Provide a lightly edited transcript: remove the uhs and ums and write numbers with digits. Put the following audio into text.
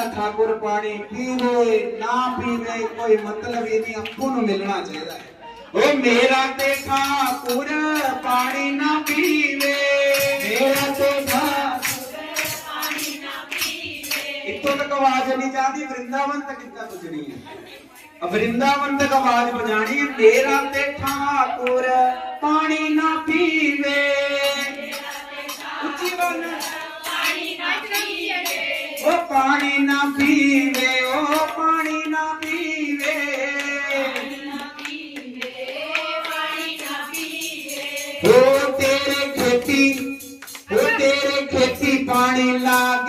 ठाकुर पानी पीवे ना पीवे कोई मतलब ही नहीं, आपको नु मिलना चाहिए। ओ मेरा ते ठाकुर पानी ना पीवे, मेरा ते ठाकुर पानी ना पीवे। इत्थों तक आवाज नहीं जाती, वृंदावन तक कितना बजनी है। अब वृंदावन तक आवाज बजानी है, मेरा ते ठाकुर पानी ना पीवे। उच्ची बोल, ओ पानी ना पीवे, ओ पानी ना पीवे, ओ तेरे खेती पानी लागे